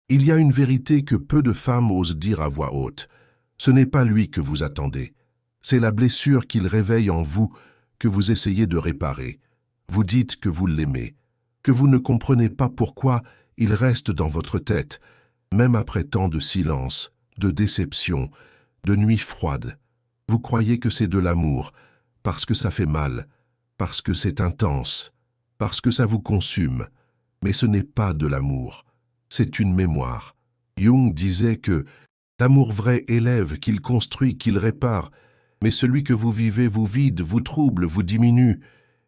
Il y a une vérité que peu de femmes osent dire à voix haute. Ce n'est pas lui que vous attendez. C'est la blessure qu'il réveille en vous que vous essayez de réparer. Vous dites que vous l'aimez, que vous ne comprenez pas pourquoi il reste dans votre tête, même après tant de silence, de déception, de nuits froides. Vous croyez que c'est de l'amour, parce que ça fait mal, parce que c'est intense, parce que ça vous consume. Mais ce n'est pas de l'amour, c'est une mémoire. Jung disait que l'amour vrai élève, qu'il construit, qu'il répare, mais celui que vous vivez vous vide, vous trouble, vous diminue.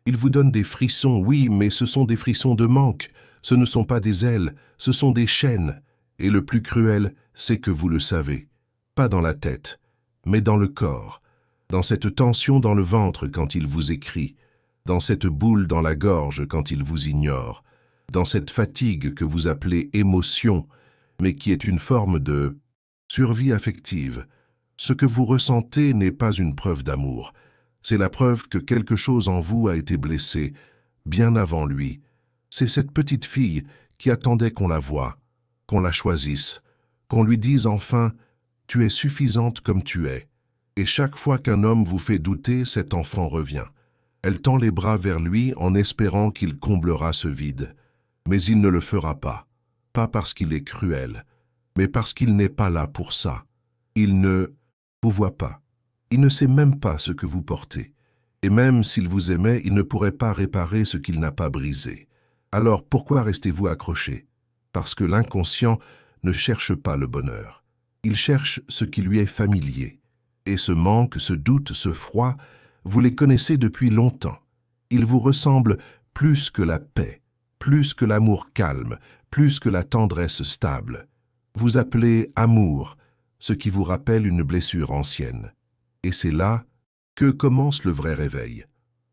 Il vous donne des frissons, oui, mais ce sont des frissons de manque, ce ne sont pas des ailes, ce sont des chaînes. Et le plus cruel, c'est que vous le savez, pas dans la tête, mais dans le corps, dans cette tension dans le ventre quand il vous écrit, dans cette boule dans la gorge quand il vous ignore, dans cette fatigue que vous appelez émotion, mais qui est une forme de survie affective. Ce que vous ressentez n'est pas une preuve d'amour, c'est la preuve que quelque chose en vous a été blessé, bien avant lui. C'est cette petite fille qui attendait qu'on la voie, qu'on la choisisse, qu'on lui dise enfin « tu es suffisante comme tu es ». Et chaque fois qu'un homme vous fait douter, cet enfant revient. Elle tend les bras vers lui en espérant qu'il comblera ce vide. Mais il ne le fera pas. Pas parce qu'il est cruel, mais parce qu'il n'est pas là pour ça. Il ne vous voit pas. Il ne sait même pas ce que vous portez. Et même s'il vous aimait, il ne pourrait pas réparer ce qu'il n'a pas brisé. Alors pourquoi restez-vous accroché? Parce que l'inconscient ne cherche pas le bonheur. Il cherche ce qui lui est familier. Et ce manque, ce doute, ce froid, vous les connaissez depuis longtemps. Ils vous ressemblent plus que la paix, plus que l'amour calme, plus que la tendresse stable. Vous appelez amour, ce qui vous rappelle une blessure ancienne. Et c'est là que commence le vrai réveil.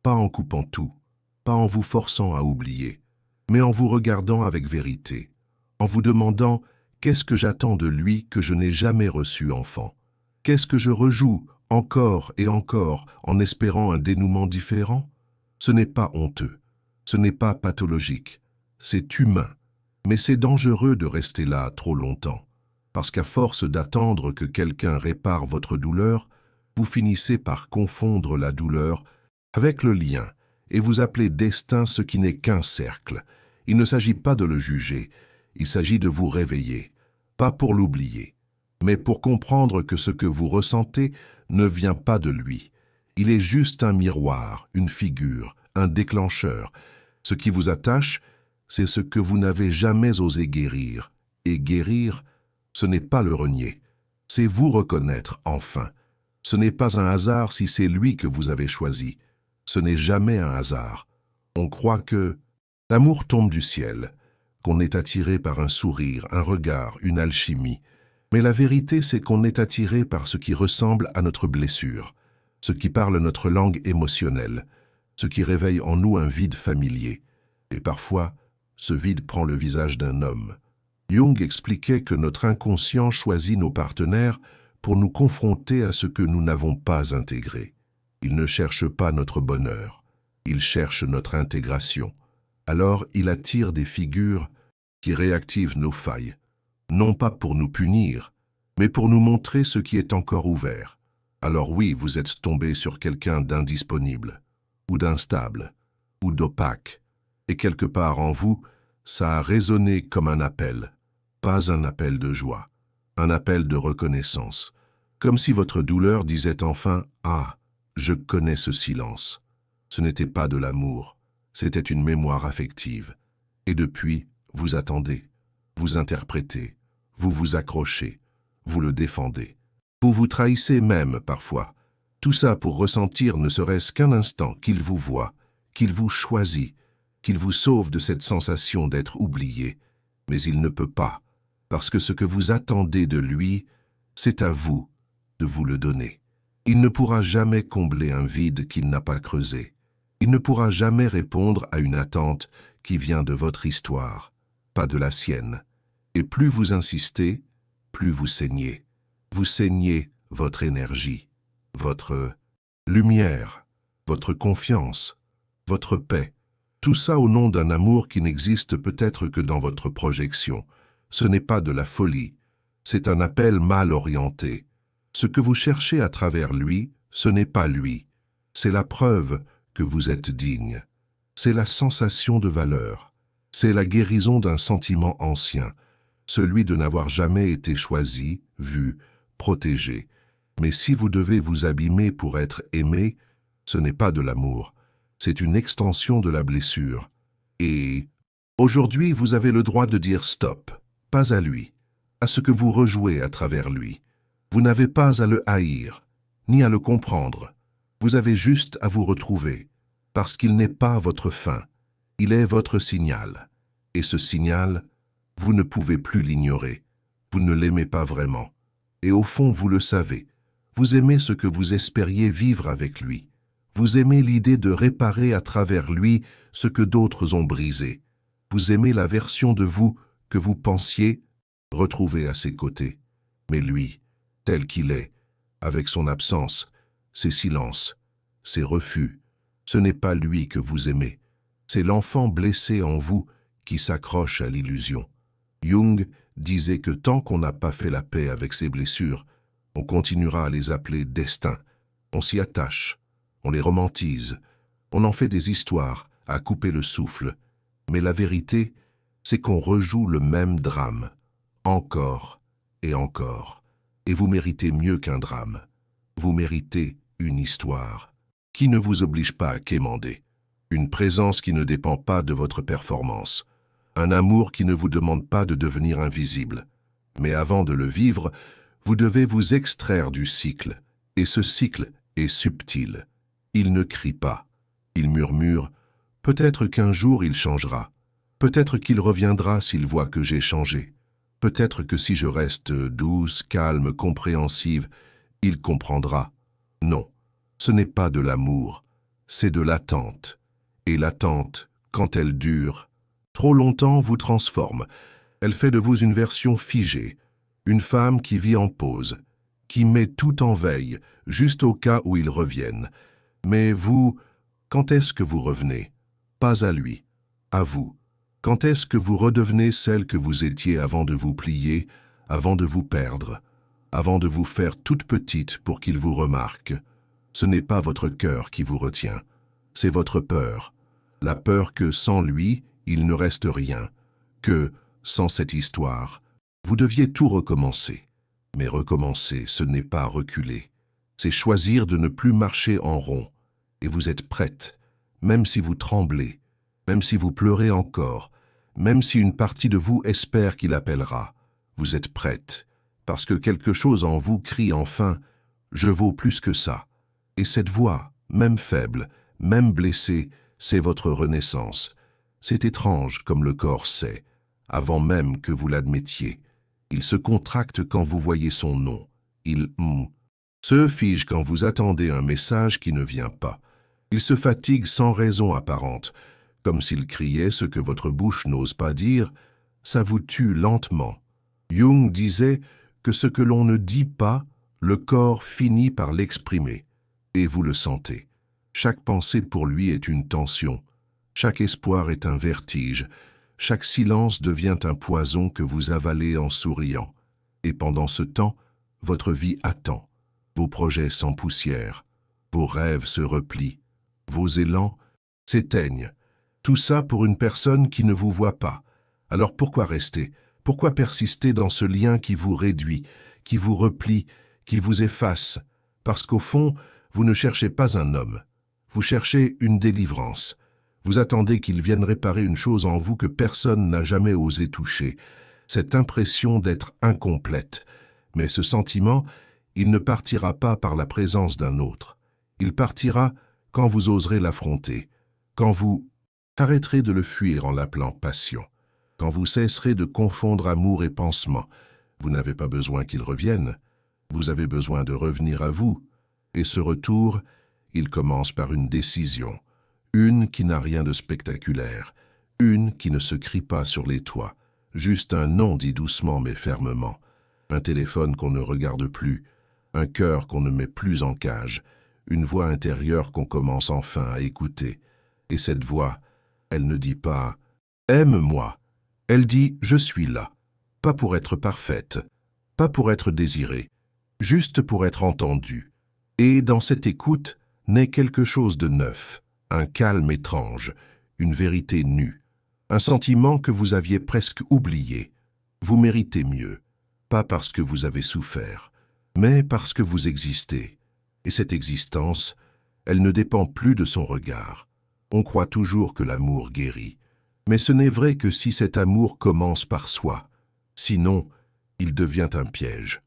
Pas en coupant tout, pas en vous forçant à oublier, mais en vous regardant avec vérité, en vous demandant « qu'est-ce que j'attends de lui que je n'ai jamais reçu enfant? Qu'est-ce que je rejoue encore et encore en espérant un dénouement différent? » Ce n'est pas honteux, ce n'est pas pathologique, c'est humain, mais c'est dangereux de rester là trop longtemps, parce qu'à force d'attendre que quelqu'un répare votre douleur, vous finissez par confondre la douleur avec le lien et vous appelez destin ce qui n'est qu'un cercle. Il ne s'agit pas de le juger, il s'agit de vous réveiller, pas pour l'oublier, mais pour comprendre que ce que vous ressentez ne vient pas de lui. Il est juste un miroir, une figure, un déclencheur. Ce qui vous attache, c'est ce que vous n'avez jamais osé guérir. Et guérir, ce n'est pas le renier, c'est vous reconnaître enfin. Ce n'est pas un hasard si c'est lui que vous avez choisi. Ce n'est jamais un hasard. On croit que l'amour tombe du ciel, qu'on est attiré par un sourire, un regard, une alchimie. Mais la vérité, c'est qu'on est attiré par ce qui ressemble à notre blessure, ce qui parle notre langue émotionnelle, ce qui réveille en nous un vide familier. Et parfois, ce vide prend le visage d'un homme. Jung expliquait que notre inconscient choisit nos partenaires pour nous confronter à ce que nous n'avons pas intégré. Il ne cherche pas notre bonheur, il cherche notre intégration. Alors il attire des figures qui réactivent nos failles, non pas pour nous punir, mais pour nous montrer ce qui est encore ouvert. Alors oui, vous êtes tombé sur quelqu'un d'indisponible, ou d'instable, ou d'opaque, et quelque part en vous, ça a résonné comme un appel, pas un appel de joie, un appel de reconnaissance, comme si votre douleur disait enfin « Ah, je connais ce silence ». Ce n'était pas de l'amour, c'était une mémoire affective. Et depuis, vous attendez, vous interprétez, vous vous accrochez, vous le défendez. Vous vous trahissez même parfois. Tout ça pour ressentir ne serait-ce qu'un instant qu'il vous voit, qu'il vous choisit, qu'il vous sauve de cette sensation d'être oublié. Mais il ne peut pas, parce que ce que vous attendez de lui, c'est à vous de vous le donner. Il ne pourra jamais combler un vide qu'il n'a pas creusé. Il ne pourra jamais répondre à une attente qui vient de votre histoire, pas de la sienne. Et plus vous insistez, plus vous saignez. Vous saignez votre énergie, votre lumière, votre confiance, votre paix. Tout ça au nom d'un amour qui n'existe peut-être que dans votre projection, ce n'est pas de la folie, c'est un appel mal orienté. Ce que vous cherchez à travers lui, ce n'est pas lui. C'est la preuve que vous êtes digne. C'est la sensation de valeur. C'est la guérison d'un sentiment ancien, celui de n'avoir jamais été choisi, vu, protégé. Mais si vous devez vous abîmer pour être aimé, ce n'est pas de l'amour, c'est une extension de la blessure. Et aujourd'hui, vous avez le droit de dire stop, pas à lui, à ce que vous rejouez à travers lui. Vous n'avez pas à le haïr, ni à le comprendre. Vous avez juste à vous retrouver, parce qu'il n'est pas votre fin, il est votre signal. Et ce signal, vous ne pouvez plus l'ignorer. Vous ne l'aimez pas vraiment. Et au fond, vous le savez. Vous aimez ce que vous espériez vivre avec lui. Vous aimez l'idée de réparer à travers lui ce que d'autres ont brisé. Vous aimez la version de vous que vous pensiez retrouver à ses côtés. Mais lui, tel qu'il est, avec son absence, ses silences, ses refus, ce n'est pas lui que vous aimez. C'est l'enfant blessé en vous qui s'accroche à l'illusion. Jung disait que tant qu'on n'a pas fait la paix avec ses blessures, on continuera à les appeler destin. On s'y attache, on les romantise, on en fait des histoires à couper le souffle. Mais la vérité, c'est qu'on rejoue le même drame, encore et encore. Et vous méritez mieux qu'un drame. Vous méritez une histoire qui ne vous oblige pas à quémander. Une présence qui ne dépend pas de votre performance. Un amour qui ne vous demande pas de devenir invisible. Mais avant de le vivre, vous devez vous extraire du cycle. Et ce cycle est subtil. Il ne crie pas. Il murmure. Peut-être qu'un jour il changera. Peut-être qu'il reviendra s'il voit que j'ai changé. Peut-être que si je reste douce, calme, compréhensive, il comprendra. Non, ce n'est pas de l'amour, c'est de l'attente. Et l'attente, quand elle dure, trop longtemps vous transforme. Elle fait de vous une version figée, une femme qui vit en pause, qui met tout en veille, juste au cas où ils reviennent. Mais vous, quand est-ce que vous revenez? Pas à lui, à vous. Quand est-ce que vous redevenez celle que vous étiez avant de vous plier, avant de vous perdre, avant de vous faire toute petite pour qu'il vous remarque? Ce n'est pas votre cœur qui vous retient, c'est votre peur. La peur que sans lui, il ne reste rien, que, sans cette histoire, vous deviez tout recommencer. Mais recommencer, ce n'est pas reculer. C'est choisir de ne plus marcher en rond. Et vous êtes prête, même si vous tremblez, même si vous pleurez encore, même si une partie de vous espère qu'il appellera. Vous êtes prête, parce que quelque chose en vous crie enfin « Je vaux plus que ça ». Et cette voix, même faible, même blessée, c'est votre renaissance. C'est étrange comme le corps sait, avant même que vous l'admettiez. Il se contracte quand vous voyez son nom. Il se fige quand vous attendez un message qui ne vient pas. Il se fatigue sans raison apparente, comme s'il criait ce que votre bouche n'ose pas dire. Ça vous tue lentement. Jung disait que ce que l'on ne dit pas, le corps finit par l'exprimer. Et vous le sentez. Chaque pensée pour lui est une tension. Chaque espoir est un vertige. Chaque silence devient un poison que vous avalez en souriant. Et pendant ce temps, votre vie attend. Vos projets s'empoussièrent. Vos rêves se replient. Vos élans s'éteignent. Tout ça pour une personne qui ne vous voit pas. Alors pourquoi rester? Pourquoi persister dans ce lien qui vous réduit, qui vous replie, qui vous efface? Parce qu'au fond, vous ne cherchez pas un homme. Vous cherchez une délivrance. Vous attendez qu'il vienne réparer une chose en vous que personne n'a jamais osé toucher. Cette impression d'être incomplète. Mais ce sentiment, il ne partira pas par la présence d'un autre. Il partira quand vous oserez l'affronter, quand vous arrêterez de le fuir en l'appelant passion, quand vous cesserez de confondre amour et pansement. Vous n'avez pas besoin qu'il revienne, vous avez besoin de revenir à vous. Et ce retour, il commence par une décision, une qui n'a rien de spectaculaire, une qui ne se crie pas sur les toits, juste un nom dit doucement mais fermement, un téléphone qu'on ne regarde plus, un cœur qu'on ne met plus en cage, une voix intérieure qu'on commence enfin à écouter. Et cette voix, elle ne dit pas « Aime-moi », elle dit « Je suis là ». pas pour être parfaite, pas pour être désirée, juste pour être entendue. Et dans cette écoute naît quelque chose de neuf, un calme étrange, une vérité nue, un sentiment que vous aviez presque oublié. Vous méritez mieux, pas parce que vous avez souffert, mais parce que vous existez. Et cette existence, elle ne dépend plus de son regard. On croit toujours que l'amour guérit, mais ce n'est vrai que si cet amour commence par soi. Sinon, il devient un piège.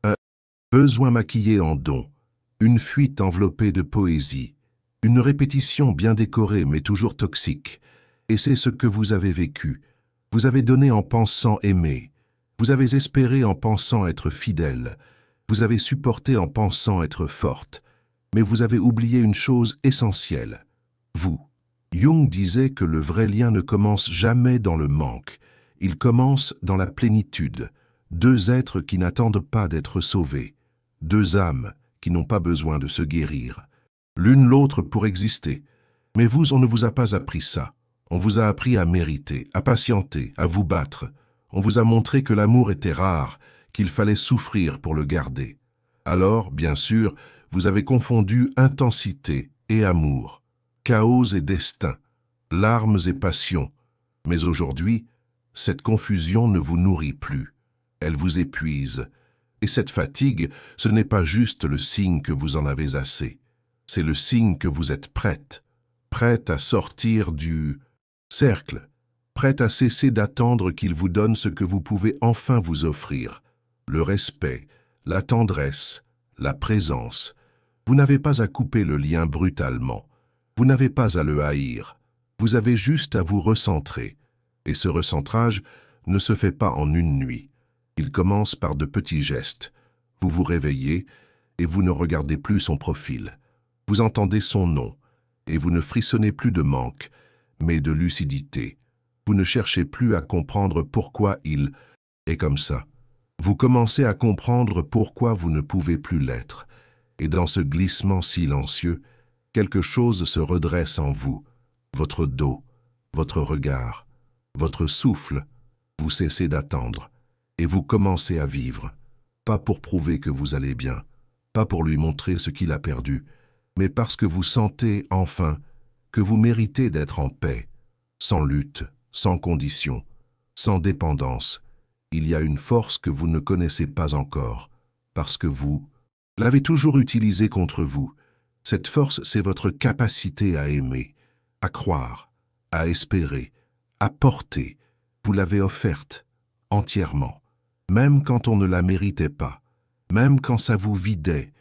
Un besoin maquillé en don, une fuite enveloppée de poésie, une répétition bien décorée mais toujours toxique. Et c'est ce que vous avez vécu. Vous avez donné en pensant aimer. Vous avez espéré en pensant être fidèle. Vous avez supporté en pensant être forte. Mais vous avez oublié une chose essentielle. Vous. Jung disait que le vrai lien ne commence jamais dans le manque. Il commence dans la plénitude. Deux êtres qui n'attendent pas d'être sauvés. Deux âmes qui n'ont pas besoin de se guérir. L'une l'autre pour exister. Mais vous, on ne vous a pas appris ça. On vous a appris à mériter, à patienter, à vous battre. On vous a montré que l'amour était rare, qu'il fallait souffrir pour le garder. Alors, bien sûr, vous avez confondu intensité et amour, chaos et destin, larmes et passion. Mais aujourd'hui, cette confusion ne vous nourrit plus. Elle vous épuise. Et cette fatigue, ce n'est pas juste le signe que vous en avez assez. C'est le signe que vous êtes prête à sortir du cercle, prête à cesser d'attendre qu'il vous donne ce que vous pouvez enfin vous offrir, le respect, la tendresse, la présence. Vous n'avez pas à couper le lien brutalement, vous n'avez pas à le haïr, vous avez juste à vous recentrer. Et ce recentrage ne se fait pas en une nuit. Il commence par de petits gestes. Vous vous réveillez et vous ne regardez plus son profil. Vous entendez son nom et vous ne frissonnez plus de manque, mais de lucidité. Vous ne cherchez plus à comprendre pourquoi il est comme ça. Vous commencez à comprendre pourquoi vous ne pouvez plus l'être. Et dans ce glissement silencieux, quelque chose se redresse en vous. Votre dos, votre regard, votre souffle. Vous cessez d'attendre et vous commencez à vivre. Pas pour prouver que vous allez bien, pas pour lui montrer ce qu'il a perdu, mais parce que vous sentez enfin que vous méritez d'être en paix, sans lutte, sans condition, sans dépendance. Il y a une force que vous ne connaissez pas encore, parce que vous l'avez toujours utilisée contre vous. Cette force, c'est votre capacité à aimer, à croire, à espérer, à porter. Vous l'avez offerte, entièrement, même quand on ne la méritait pas, même quand ça vous vidait.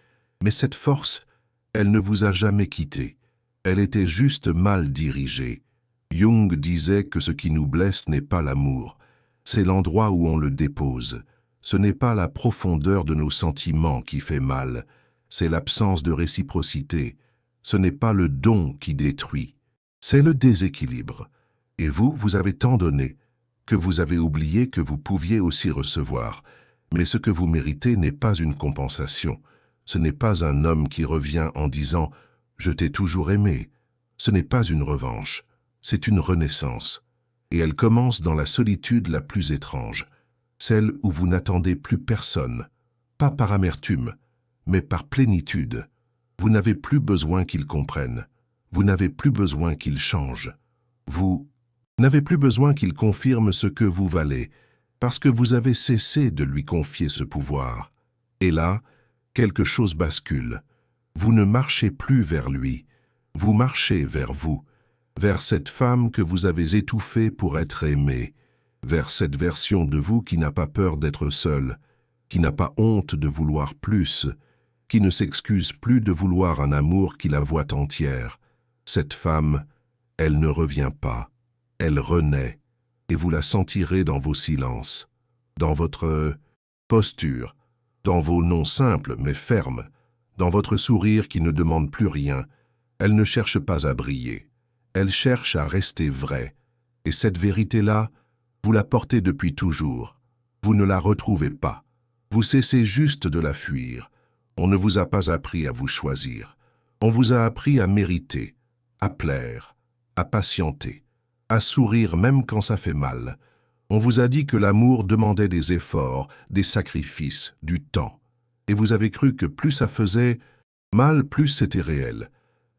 Mais cette force, elle ne vous a jamais quitté. Elle était juste mal dirigée. Jung disait que ce qui nous blesse n'est pas l'amour, c'est l'endroit où on le dépose. Ce n'est pas la profondeur de nos sentiments qui fait mal, c'est l'absence de réciprocité. Ce n'est pas le don qui détruit, c'est le déséquilibre. Et vous, vous avez tant donné, que vous avez oublié que vous pouviez aussi recevoir. Mais ce que vous méritez n'est pas une compensation. Ce n'est pas un homme qui revient en disant « Je t'ai toujours aimé ». Ce n'est pas une revanche, c'est une renaissance. Et elle commence dans la solitude la plus étrange, celle où vous n'attendez plus personne, pas par amertume, mais par plénitude. Vous n'avez plus besoin qu'il comprenne, vous n'avez plus besoin qu'il change. Vous n'avez plus besoin qu'il confirme ce que vous valez, parce que vous avez cessé de lui confier ce pouvoir. Et là, quelque chose bascule. Vous ne marchez plus vers lui, vous marchez vers vous, vers cette femme que vous avez étouffée pour être aimée, vers cette version de vous qui n'a pas peur d'être seule, qui n'a pas honte de vouloir plus, qui ne s'excuse plus de vouloir un amour qui la voit entière. Cette femme, elle ne revient pas, elle renaît, et vous la sentirez dans vos silences, dans votre posture, dans vos noms simples mais fermes, dans votre sourire qui ne demande plus rien. Elle ne cherche pas à briller, elle cherche à rester vraie. Et cette vérité-là, vous la portez depuis toujours. Vous ne la retrouvez pas. Vous cessez juste de la fuir. On ne vous a pas appris à vous choisir. On vous a appris à mériter, à plaire, à patienter, à sourire même quand ça fait mal. On vous a dit que l'amour demandait des efforts, des sacrifices, du temps. Et vous avez cru que plus ça faisait mal, plus c'était réel.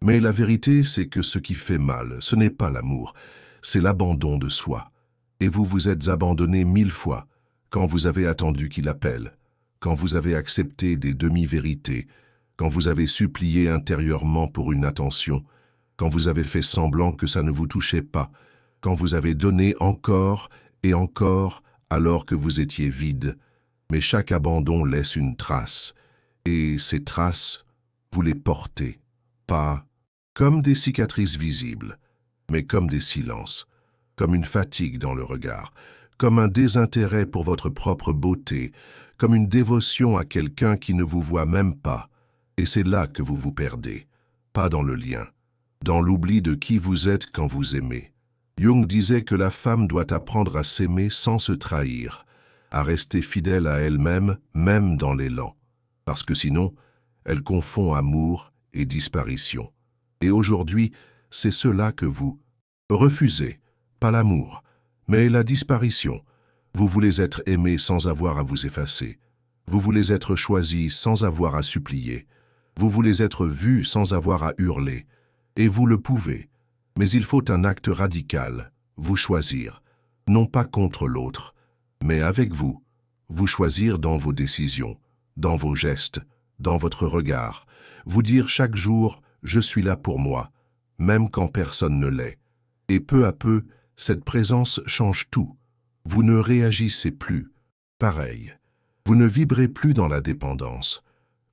Mais la vérité, c'est que ce qui fait mal, ce n'est pas l'amour, c'est l'abandon de soi. Et vous vous êtes abandonné 1000 fois, quand vous avez attendu qu'il appelle, quand vous avez accepté des demi-vérités, quand vous avez supplié intérieurement pour une attention, quand vous avez fait semblant que ça ne vous touchait pas, quand vous avez donné encore et encore alors que vous étiez vide. Mais chaque abandon laisse une trace, et ces traces, vous les portez, pas comme des cicatrices visibles, mais comme des silences, comme une fatigue dans le regard, comme un désintérêt pour votre propre beauté, comme une dévotion à quelqu'un qui ne vous voit même pas. Et c'est là que vous vous perdez, pas dans le lien, dans l'oubli de qui vous êtes quand vous aimez. Jung disait que la femme doit apprendre à s'aimer sans se trahir, à rester fidèle à elle-même, même dans l'élan, parce que sinon, elle confond amour et disparition. Et aujourd'hui, c'est cela que vous refusez, pas l'amour, mais la disparition. Vous voulez être aimé sans avoir à vous effacer. Vous voulez être choisi sans avoir à supplier. Vous voulez être vu sans avoir à hurler. Et vous le pouvez. Mais il faut un acte radical, vous choisir, non pas contre l'autre, mais avec vous. Vous choisir dans vos décisions, dans vos gestes, dans votre regard. Vous dire chaque jour, je suis là pour moi, même quand personne ne l'est. Et peu à peu, cette présence change tout. Vous ne réagissez plus. Pareil. Vous ne vibrez plus dans la dépendance.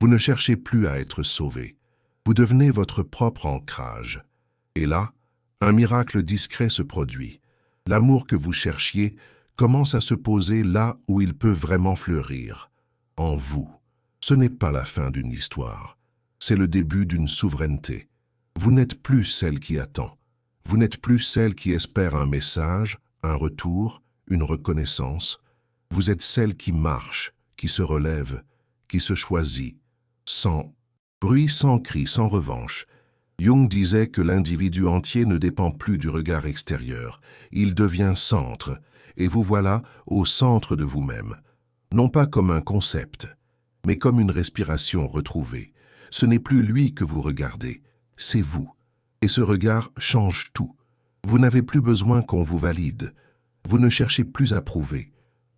Vous ne cherchez plus à être sauvé. Vous devenez votre propre ancrage. Et là, un miracle discret se produit. L'amour que vous cherchiez commence à se poser là où il peut vraiment fleurir. En vous. Ce n'est pas la fin d'une histoire. C'est le début d'une souveraineté. Vous n'êtes plus celle qui attend. Vous n'êtes plus celle qui espère un message, un retour, une reconnaissance. Vous êtes celle qui marche, qui se relève, qui se choisit, sans bruit, sans cri, sans revanche. Jung disait que l'individu entier ne dépend plus du regard extérieur. Il devient centre, et vous voilà au centre de vous-même. Non pas comme un concept, mais comme une respiration retrouvée. Ce n'est plus lui que vous regardez, c'est vous. Et ce regard change tout. Vous n'avez plus besoin qu'on vous valide. Vous ne cherchez plus à prouver.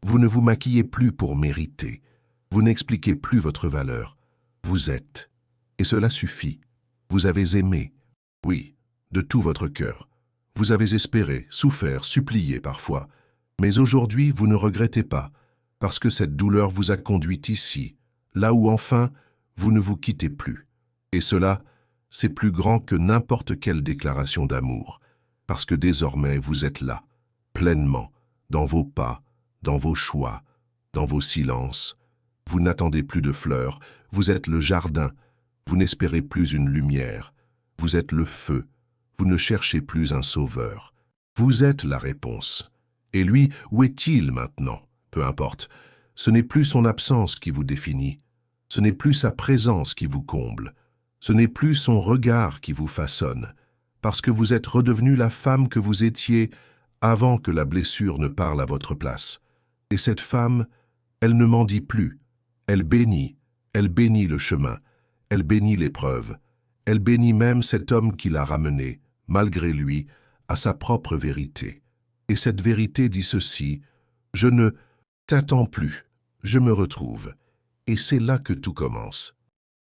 Vous ne vous maquillez plus pour mériter. Vous n'expliquez plus votre valeur. Vous êtes. Et cela suffit. Vous avez aimé. Oui, de tout votre cœur. Vous avez espéré, souffert, supplié parfois. Mais aujourd'hui, vous ne regrettez pas, parce que cette douleur vous a conduit ici, là où enfin, vous ne vous quittez plus. Et cela, c'est plus grand que n'importe quelle déclaration d'amour, parce que désormais vous êtes là, pleinement, dans vos pas, dans vos choix, dans vos silences. Vous n'attendez plus de fleurs, vous êtes le jardin, vous n'espérez plus une lumière, vous êtes le feu, vous ne cherchez plus un sauveur. Vous êtes la réponse. Et lui, où est-il maintenant? Peu importe, ce n'est plus son absence qui vous définit, ce n'est plus sa présence qui vous comble, ce n'est plus son regard qui vous façonne, parce que vous êtes redevenue la femme que vous étiez avant que la blessure ne parle à votre place. Et cette femme, elle ne mendie plus, elle bénit le chemin, elle bénit l'épreuve, elle bénit même cet homme qui l'a ramenée, malgré lui, à sa propre vérité. Et cette vérité dit ceci, « Je ne t'attends plus, je me retrouve. » Et c'est là que tout commence.